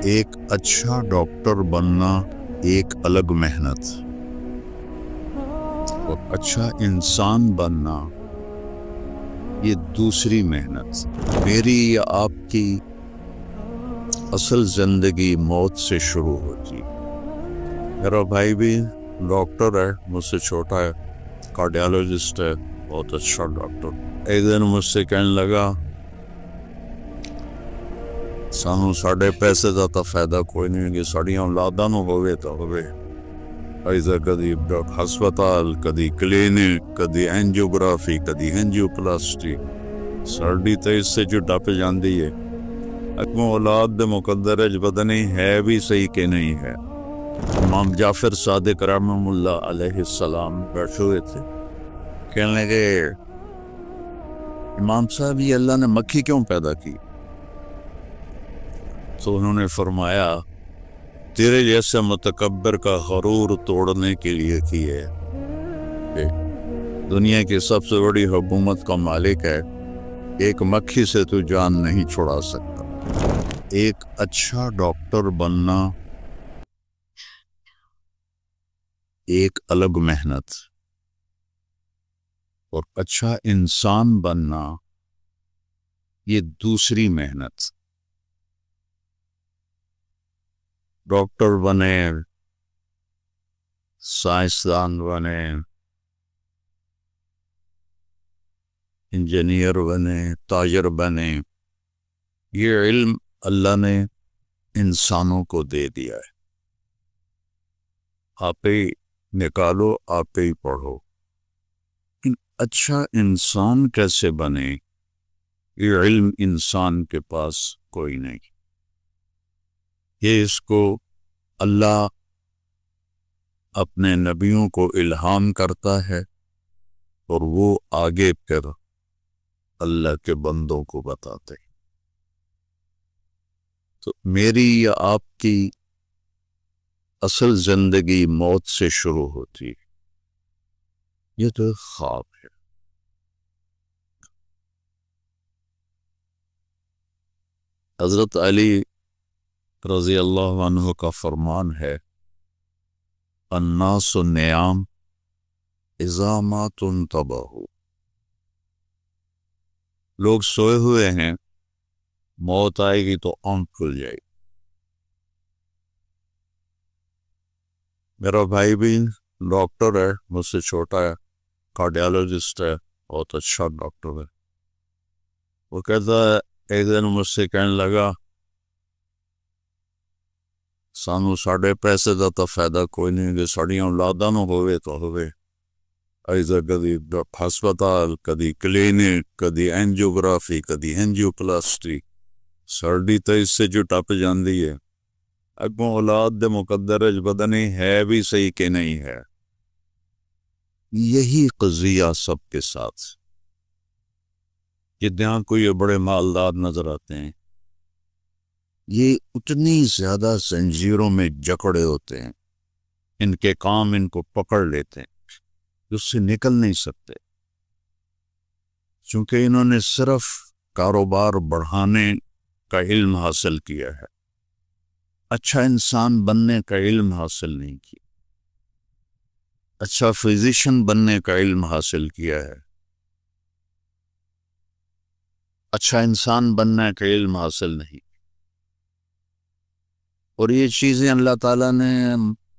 ایک اچھا ڈاکٹر بننا ایک الگ محنت اور اچھا انسان بننا یہ دوسری محنت۔ میری یا آپ کی اصل زندگی موت سے شروع ہوتی۔ میرا بھائی بھی ڈاکٹر ہے، مجھ سے چھوٹا ہے، کارڈیالوجسٹ ہے، بہت اچھا ڈاکٹر۔ ایک دن مجھ سے کہنے لگا سانو ساڑھے پیسے دا تا فائدہ کوئی نہیں کہ ساڑیاں اولاداں نو ہوئے تا ہوئے، ایسا کدی ہسپتال، کدی کلینک، کدی اینجیوگرافی، کدی اینجیوپلاسٹی، ساڑی تے اس سے جو ڈپ جاندی ہے۔ اکمو اولاد دے مقدر اج پتہ نہیں ہے بھی صحیح کہ نہیں ہے۔ امام جعفر صادق رحمہ اللہ علیہ السلام بیٹھے ہوئے تھے، کہنے لگے امام صاحب یہ اللہ نے مکھی کیوں پیدا کی؟ تو انہوں نے فرمایا تیرے جیسے متکبر کا غرور توڑنے کے لیے کی ہے۔ دنیا کی سب سے بڑی حکومت کا مالک ہے، ایک مکھی سے تو جان نہیں چھڑا سکتا۔ ایک اچھا ڈاکٹر بننا ایک الگ محنت اور اچھا انسان بننا یہ دوسری محنت۔ ڈاکٹر بنے، سائنسدان بنے، انجینئر بنے، تاجر بنے، یہ علم اللہ نے انسانوں کو دے دیا ہے۔ آپ ہی نکالو، آپ ہی پڑھو۔ اچھا انسان کیسے بنے یہ علم انسان کے پاس کوئی نہیں۔ یہ اس کو اللہ اپنے نبیوں کو الہام کرتا ہے اور وہ آگے پھر اللہ کے بندوں کو بتاتے ہیں۔ تو میری یا آپ کی اصل زندگی موت سے شروع ہوتی، یہ تو خواب ہے۔ حضرت علی رضی اللہ عنہ کا فرمان ہے الناس نیام اذا ما تنتبہوا، لوگ سوئے ہوئے ہیں، موت آئے گی تو آنکھ کھل جائے گی۔ میرا بھائی بھی ڈاکٹر ہے، مجھ سے چھوٹا ہے، کارڈیالوجسٹ ہے، بہت اچھا ڈاکٹر ہے۔ وہ کہتا ہے ایک دن مجھ سے کہنے لگا سانو ساڑھے پیسے دا تا فائدہ کوئی نہیں کہ ساڑیاں اولاداں نو ہوئے تو ہوئے، ایسا کدی ہسپتال، کدی کلینک، کدی اینجیوگرافی، کدی اینجیوپلاسٹی، ساڑی تے اس سے جو ٹپ جاندی ہے۔ اگوں اولاد دے مقدر اج پتہ نہیں ہے بھی صحیح کہ نہیں ہے۔ یہی قضیہ سب کے ساتھ، جتنا کوئی بڑے مالدار نظر آتے ہیں، یہ اتنی زیادہ زنجیروں میں جکڑے ہوتے ہیں، ان کے کام ان کو پکڑ لیتے ہیں، اس سے نکل نہیں سکتے، چونکہ انہوں نے صرف کاروبار بڑھانے کا علم حاصل کیا ہے، اچھا انسان بننے کا علم حاصل نہیں کیا، اچھا فزیشین بننے کا علم حاصل کیا ہے، اچھا انسان بننے کا علم حاصل نہیں۔ اور یہ چیزیں اللہ تعالیٰ نے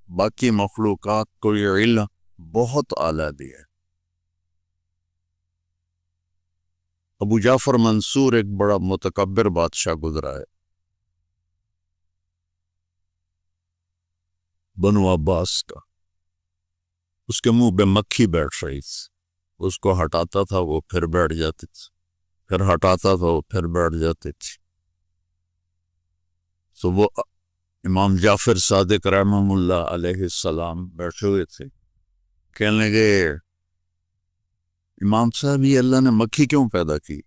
باقی مخلوقات کو یہ علم بہت اعلیٰ دیا ہے۔ ابو جعفر منصور ایک بڑا متکبر بادشاہ گزرا ہے، بنو عباس کا۔ اس کے منہ پہ مکھی بیٹھ رہی تھی، اس کو ہٹاتا تھا وہ پھر بیٹھ جاتی تھی، پھر ہٹاتا تھا وہ پھر بیٹھ جاتی تھی۔ تو وہ امام جعفر صادق رحمہ اللہ علیہ السلام بیٹھے ہوئے تھے، کہنے لگے امام صاحب یہ اللہ نے مکھی کیوں پیدا کی؟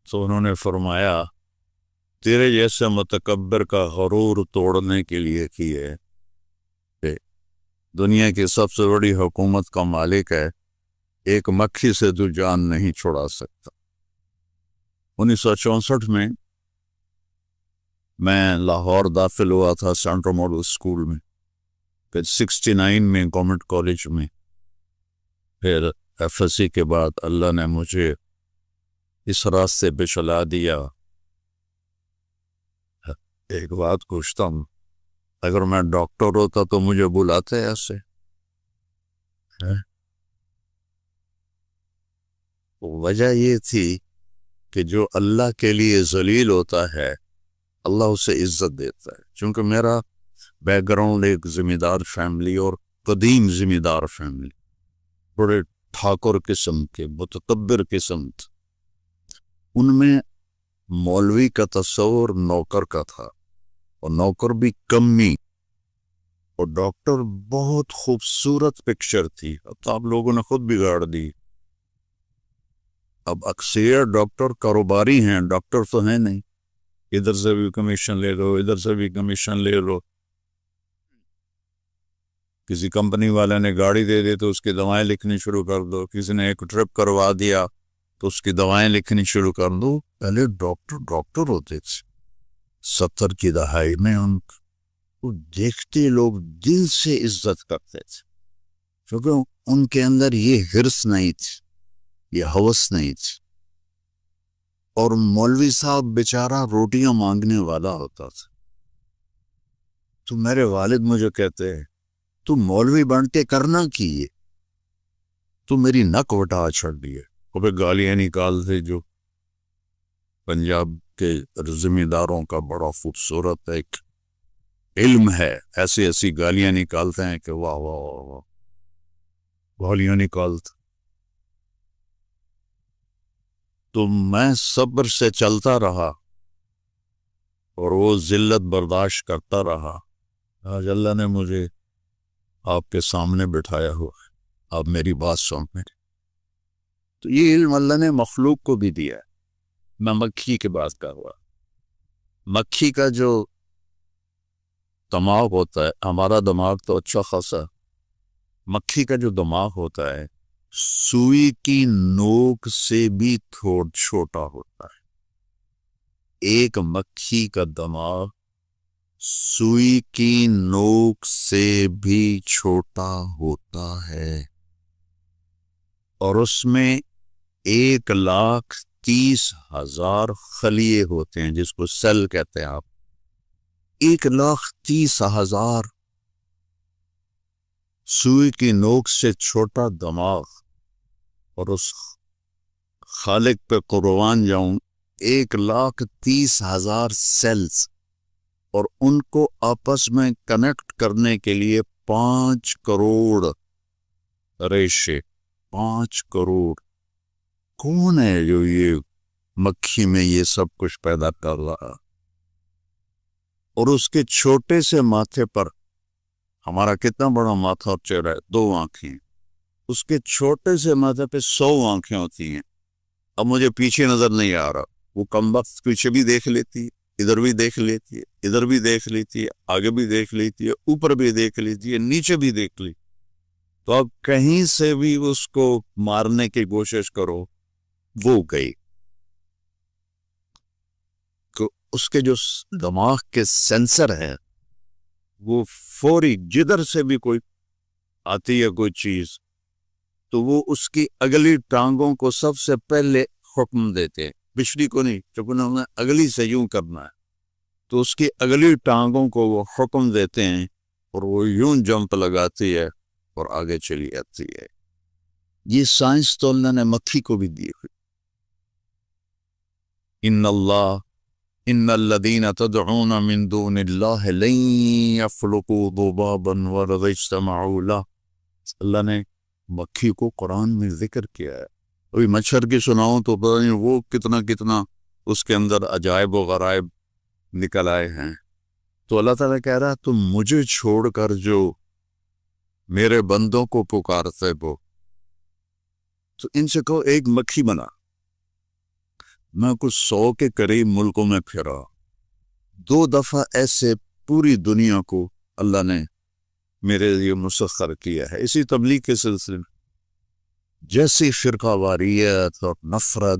تو انہوں نے فرمایا تیرے جیسے متکبر کا غرور توڑنے کے لیے کی ہے۔ دنیا کی سب سے بڑی حکومت کا مالک ہے، ایک مکھی سے تو جان نہیں چھڑا سکتا۔ 1964 میں میں لاہور داخل ہوا تھا سینٹرل ماڈل اسکول میں، پھر 69 میں گورنمنٹ کالج میں، پھر ایف ایس سی کے بعد اللہ نے مجھے اس راستے پہ چلا دیا۔ ایک بات پوچھتا ہوں، اگر میں ڈاکٹر ہوتا تو مجھے بلاتے ایسے؟ وجہ یہ تھی کہ جو اللہ کے لیے ذلیل ہوتا ہے اللہ اسے عزت دیتا ہے، چونکہ میرا بیک گراؤنڈ ایک ذمہ دار فیملی اور قدیم ذمہ دار فیملی، بڑے ٹھاکر قسم کے متکبر قسم، ان میں مولوی کا تصور نوکر کا تھا، اور نوکر بھی کمی، اور ڈاکٹر بہت خوبصورت پکچر تھی، اب آپ لوگوں نے خود بگاڑ دی۔ اب اکثر ڈاکٹر کاروباری ہیں، ڈاکٹر تو ہیں نہیں، ادھر سے بھی کمیشن لے لو، ادھر سے بھی کمیشن لے لو۔ کسی کمپنی والے نے گاڑی دے دی تو اس کی دوائیں لکھنی شروع کر دو، کسی نے ایک ٹرپ کروا دیا تو اس کی دوائیں لکھنی شروع کر دو۔ پہلے ڈاکٹر ہوتے تھے 70 کی دہائی میں، ان کو دیکھتے لوگ دل سے عزت کرتے تھے، کیونکہ ان کے اندر یہ حرص نہیں تھی، یہ ہوس نہیں تھی۔ اور مولوی صاحب بیچارہ روٹیاں مانگنے والا ہوتا تھا، تو میرے والد مجھے کہتے ہیں تو مولوی بن کے کرنا کیے، تو میری نک وٹا چھڑ دیے، وہ پہ گالیاں نکالتے۔ جو پنجاب کے ذمہ داروں کا بڑا خوبصورت ایک علم ہے، ایسی ایسی گالیاں نکالتے ہیں کہ واہ واہ واہ واہ، گالیاں نکالتے۔ تو میں صبر سے چلتا رہا اور وہ ذلت برداشت کرتا رہا۔ آج اللہ نے مجھے آپ کے سامنے بٹھایا ہوا ہے، آپ میری بات سنیں۔ تو یہ علم اللہ نے مخلوق کو بھی دیا ہے۔ میں مکھی کی بات کر رہا، مکھی کا جو دماغ ہوتا ہے، ہمارا دماغ تو اچھا خاصا، مکھی کا جو دماغ ہوتا ہے سوئی کی نوک سے بھی تھوڑا چھوٹا ہوتا ہے۔ ایک مکھی کا دماغ سوئی کی نوک سے بھی چھوٹا ہوتا ہے، اور اس میں 1,30,000 خلیے ہوتے ہیں، جس کو سیل کہتے ہیں آپ۔ 1,30,000 سوئی کی نوک سے چھوٹا دماغ، اور اس خالق پہ قربان جاؤں 1,30,000 سیلز، اور ان کو آپس میں کنیکٹ کرنے کے لیے 5 کروڑ ریشے، 5 کروڑ۔ کون ہے جو یہ مکھی میں یہ سب کچھ پیدا کر رہا؟ اور اس کے چھوٹے سے ماتھے پر، ہمارا کتنا بڑا ماتھا اور چہرہ ہے، 2 آنکھیں، اس کے چھوٹے سے ماتھے پہ 100 آنکھیں ہوتی ہیں۔ اب مجھے پیچھے نظر نہیں آ رہا، وہ کم وقت پیچھے بھی دیکھ لیتی ہے، ادھر بھی دیکھ لیتی ہے، ادھر بھی دیکھ لیتی ہے، آگے بھی دیکھ لیتی ہے، اوپر بھی دیکھ لیتی ہے، نیچے بھی دیکھ لی۔ تو اب کہیں سے بھی اس کو مارنے کی کوشش کرو، وہ گئی۔ تو اس کے جو دماغ کے سینسر ہیں وہ فوری جدھر سے بھی کوئی آتی ہے کوئی چیز تو وہ اس کی اگلی ٹانگوں کو سب سے پہلے حکم دیتے ہیں، پچھلی کو نہیں، چونکہ انہوں نے اگلی سے یوں کرنا ہے، تو اس کی اگلی ٹانگوں کو وہ حکم دیتے ہیں، اور وہ یوں جمپ لگاتی ہے اور آگے چلی جاتی ہے۔ یہ سائنس تو اللہ نے مکھی کو بھی دی ہوئی۔ ان الذین تدعون من دون اللہ لن یخلقوا ذبابا ولو اجتمعوا له، اللہ نے مکھی کو قرآن میں ذکر کیا ہے۔ ابھی مچھر کی سناؤں تو پتہ نہیں وہ کتنا اس کے اندر عجائب و غرائب نکل آئے ہیں۔ تو اللہ تعالیٰ کہہ رہا تم مجھے چھوڑ کر جو میرے بندوں کو پکارتے ہو، تو ان سے کہو ایک مکھی بنا۔ میں کچھ 100 کے قریب ملکوں میں پھرا، 2 دفعہ ایسے پوری دنیا کو اللہ نے میرے لیے مسخر کیا ہے۔ اسی تبلیغ کے سلسلے میں جیسی فرقہ واریت اور نفرت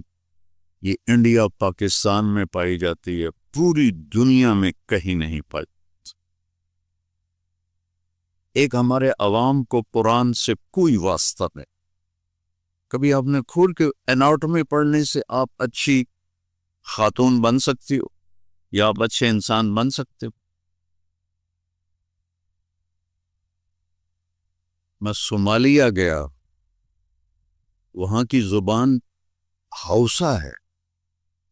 یہ انڈیا پاکستان میں پائی جاتی ہے، پوری دنیا میں کہیں نہیں پائی۔ ایک ہمارے عوام کو قرآن سے کوئی واسطہ نہیں۔ کبھی آپ نے کھول کے اناٹومی پڑھنے سے آپ اچھی خاتون بن سکتی ہو یا آپ اچھے انسان بن سکتے ہو؟ میں صومالیہ گیا، وہاں کی زبان ہاؤسا ہے،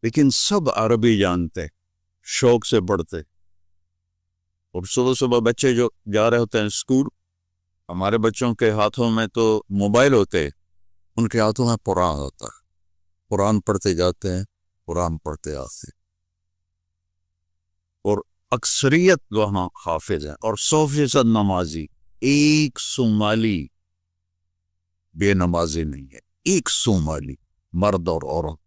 لیکن سب عربی جانتے، شوق سے پڑھتے، اور صبح صبح بچے جو جا رہے ہوتے ہیں اسکول، ہمارے بچوں کے ہاتھوں میں تو موبائل ہوتے، ان کے ہاتھوں میں قرآن ہوتا ہے، قرآن پڑھتے جاتے ہیں، قرآن پڑھتے آتے، اور اکثریت وہاں حافظ ہیں، اور 100% نمازی۔ ایک صومالی بے نمازی نہیں ہے، ایک صومالی مرد اور عورت۔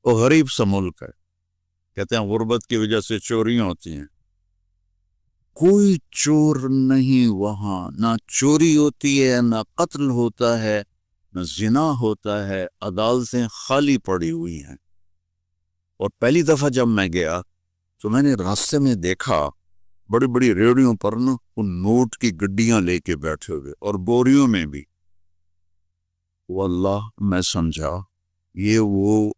وہ غریب سا ملک ہے، کہتے ہیں غربت کی وجہ سے چوریاں ہوتی ہیں، کوئی چور نہیں وہاں، نہ چوری ہوتی ہے، نہ قتل ہوتا ہے، نہ زنا ہوتا ہے، عدالتیں خالی پڑی ہوئی ہیں۔ اور پہلی دفعہ جب میں گیا تو میں نے راستے میں دیکھا بڑی بڑی ریڑیوں پر نا ان نوٹ کی گڈیاں لے کے بیٹھے ہوئے، اور بوریوں میں بھی۔ واللہ میں سمجھا یہ وہ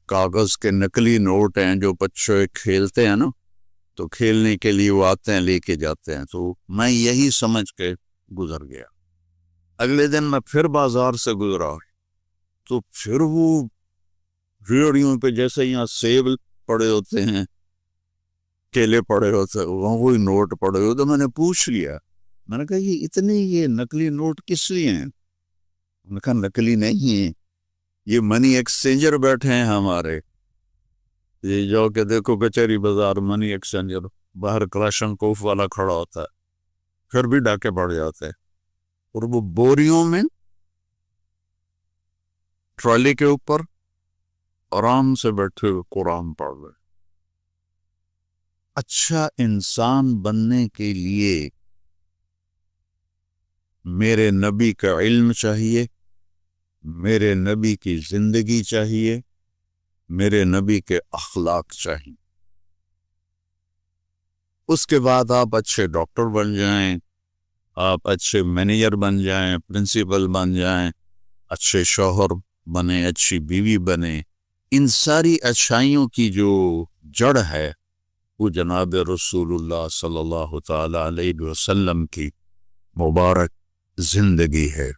کاغذ کے نقلی نوٹ ہیں جو بچے کھیلتے ہیں نا، تو کھیلنے کے لیے وہ آتے ہیں لے کے جاتے ہیں، تو میں یہی سمجھ کے گزر گیا۔ اگلے دن میں پھر بازار سے گزرا تو پھر وہ ریڑیوں پہ جیسے یہاں سیب پڑے ہوتے ہیں، کیلے پڑے ہوتے ہیں، وہاں وہی نوٹ پڑے ہوتے۔ میں نے پوچھ لیا، میں نے کہا یہ نقلی نوٹ کس لیے ہیں؟ انہوں نے کہا نقلی نہیں ہیں، یہ منی ایکسچینجر بیٹھے ہیں ہمارے، یہ جو کہ دیکھو کچہری بازار منی ایکسچینجر باہر کلاشن کوف والا کھڑا ہوتا ہے، پھر بھی ڈاکے پڑ جاتے ہیں، اور وہ بوریوں میں ٹرالی کے اوپر آرام سے بیٹھے ہوئے قرآن پڑھ رہے۔ اچھا انسان بننے کے لیے میرے نبی کا علم چاہیے، میرے نبی کی زندگی چاہیے، میرے نبی کے اخلاق چاہیے۔ اس کے بعد آپ اچھے ڈاکٹر بن جائیں، آپ اچھے مینیجر بن جائیں، پرنسپل بن جائیں، اچھے شوہر بنیں، اچھی بیوی بنیں۔ ان ساری اچھائیوں کی جو جڑ ہے وہ جناب رسول اللہ صلی اللہ تعالی علیہ وسلم کی مبارک زندگی ہے۔